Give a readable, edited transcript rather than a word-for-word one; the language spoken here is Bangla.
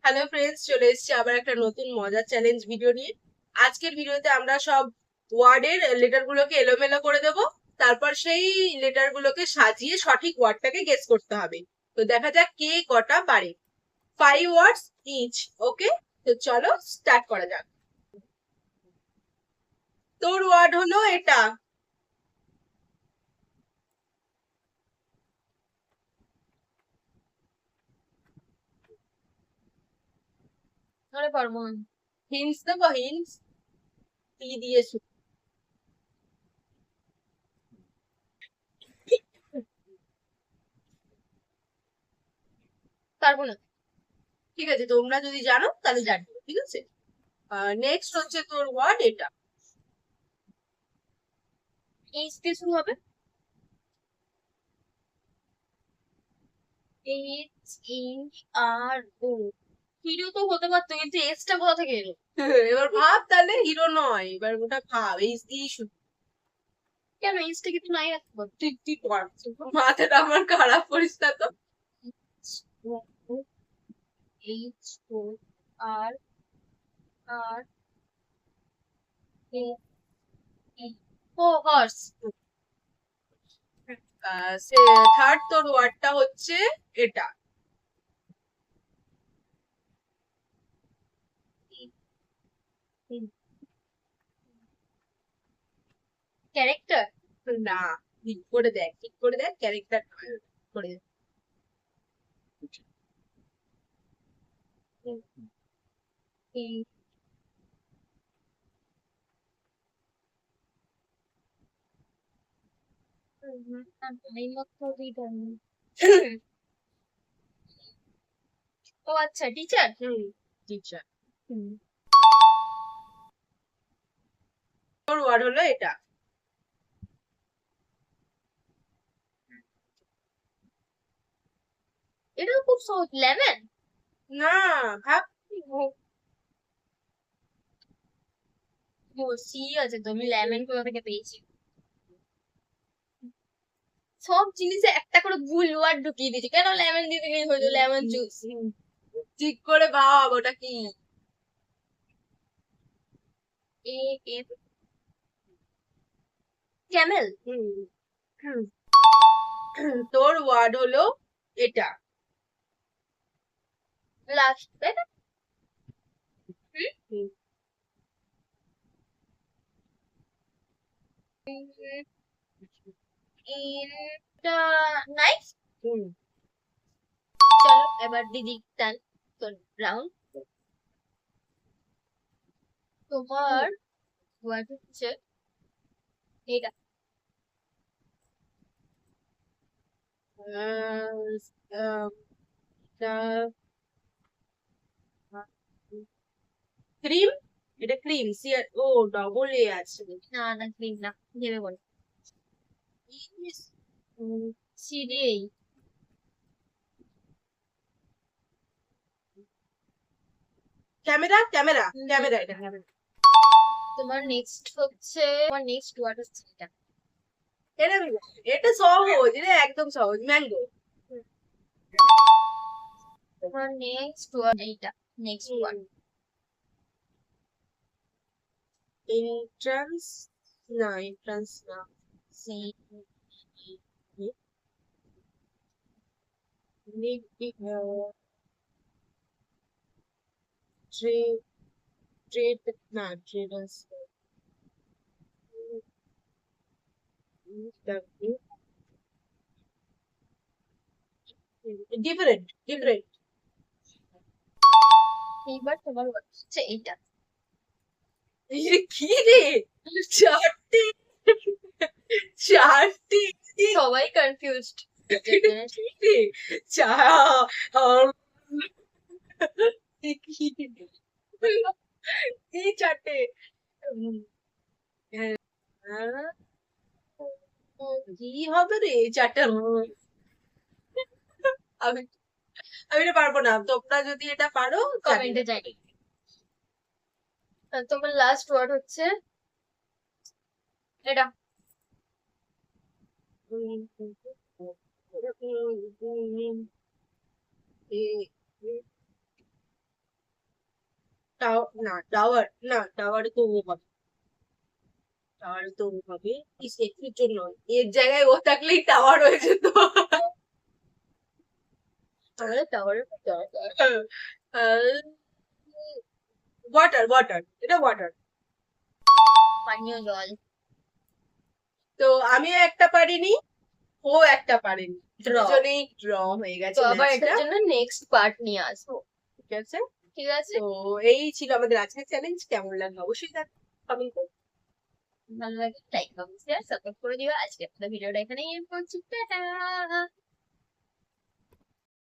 হ্যালো ফ্রেন্ডস, চলে এসেছি আবার একটা নতুন মজার চ্যালেঞ্জ ভিডিও নিয়ে। আজকের ভিডিওতে আমরা সব ওয়ার্ডের লেটার গুলোকে এলোমেলো করে দেব। তারপর সেই লেটার গুলোকে সাজিয়ে সঠিক ওয়ার্ডটাকে গেস করতে হবে। তো দেখা যাক কে কটা পারে। 5 ওয়ার্ডস ইচ। ওকে, তো চলো স্টার্ট করা যাক। তোর ওয়ার্ড হলো এটা। ধরে পারবো না। হিন্টস দেবো, হিন্টস টি দিয়ে শুরু। পারবো না। ঠিক আছে, তোমরা যদি জানো তাহলে জানবে। ঠিক আছে, নেক্সট হচ্ছে তোর ওয়ার্ড এটা। এইচ দিয়ে শুরু হবে। এইচ ই আর ও। হিরো তো হতে পারতো, কিন্তু এসটা কোথা থেকে এলো? এবার ভাব, তাহলে হিরো নয়, এবার ওটা ভাব, এই দিয়ে শুরু। কেন এইচটা কিন্তু নাই রাখতে পারতো? ঠিক ঠিক কর। মাথাটা আমার খারাপ করিস না তো। এইচ ও আর আর এ ই ও হর্স। সে থার্ড তোর ওয়ার্ডটা হচ্ছে এটা। ক্যারেক্টার। না, ঠিক করে দেখ, ঠিক করে দেখ, ক্যারেক্টার করে দেখ। এই আমি মতো দিই। ও আচ্ছা, টিচার। টিচার। হুম। তোর ওয়ার্ড হলো এটা। এটা খুব সহজ। লেমন। না, ভাব। ও সি আছে, তো আমি লেমন কোথা থেকে পেয়েছি? সব জিনিসে একটা করে ভুল ওয়ার্ড ঢুকিয়ে দিয়েছি। কেন লেমন দিয়ে দিলেই হয়তো লেমন জুস। ঠিক করে ভাব, ওটা কি? এ এ ক্যামেল। তোর ওয়ার্ড হলো এটা। লাস্ট, তাই না? হুম। এটা নাইস। হুম। চলো এবার দিদি টান। তো রাউন্ড তোমার ওয়ার্ড হচ্ছে এটা। ক্রিম। এটা cream, C R O double A আছে। না না, ক্রিম না, ভেবে বল। সিডি। ক্যামেরা, ক্যামেরা, ক্যামেরা, এটা ক্যামেরা। তোমার নেক্সট ওয়ার্ড হচ্ছে এটা। এটা এটা সহজ, এটা একদম সহজ, ম্যাঙ্গো। তোমার নেক্সট ওয়ার্ড এইটা। Next word entrance. না, এন্ট্রান্স না। সি। ট্রেড, না ট্রেডার্স। Different, different. এইবার তোমার ওয়ার্ড হচ্ছে এইটা। কি রে, চারটে, চারটে। সবাই কনফিউজড। কি রে, চা, কি চারটে? উম, হ্যাঁ, কি হবে রে চারটে? আমি আমি এটা পারবো না, তোমরা যদি এটা পারো কমেন্টে যাই। তোমার লাস্ট ওয়ার্ড হচ্ছে এটা। না টাওয়ার, না টাওয়ারে তো ও হবে, টাওয়ারে তো ও হবে একটুর জন্য, এর জায়গায় ও থাকলেই টাওয়ার হয়ে যেত। আমাদের টাওয়ারের দরকার। ওয়াটার, ওয়াটার, এটা ওয়াটার। পানীয় জল। তো আমিও একটা পারিনি, ও একটা পারেনি, ড্র। দুজনেই ড্র হয়ে তো গেছে আবার ম্যাচটা। এটার জন্য নেক্সট পার্ট নিয়ে আসবো। ঠিক আছে, ঠিক আছে, তো এই ছিল আমাদের আজকের চ্যালেঞ্জ। কেমন লাগলো অবশ্যই কমেন্ট করো। ভালো লাগে লাইক কমেন্ট শেয়ার সাবস্ক্রাইব করে দিও। আজকে আপনাদের ভিডিওটা এখানেই এন্ড করছি, টাটা।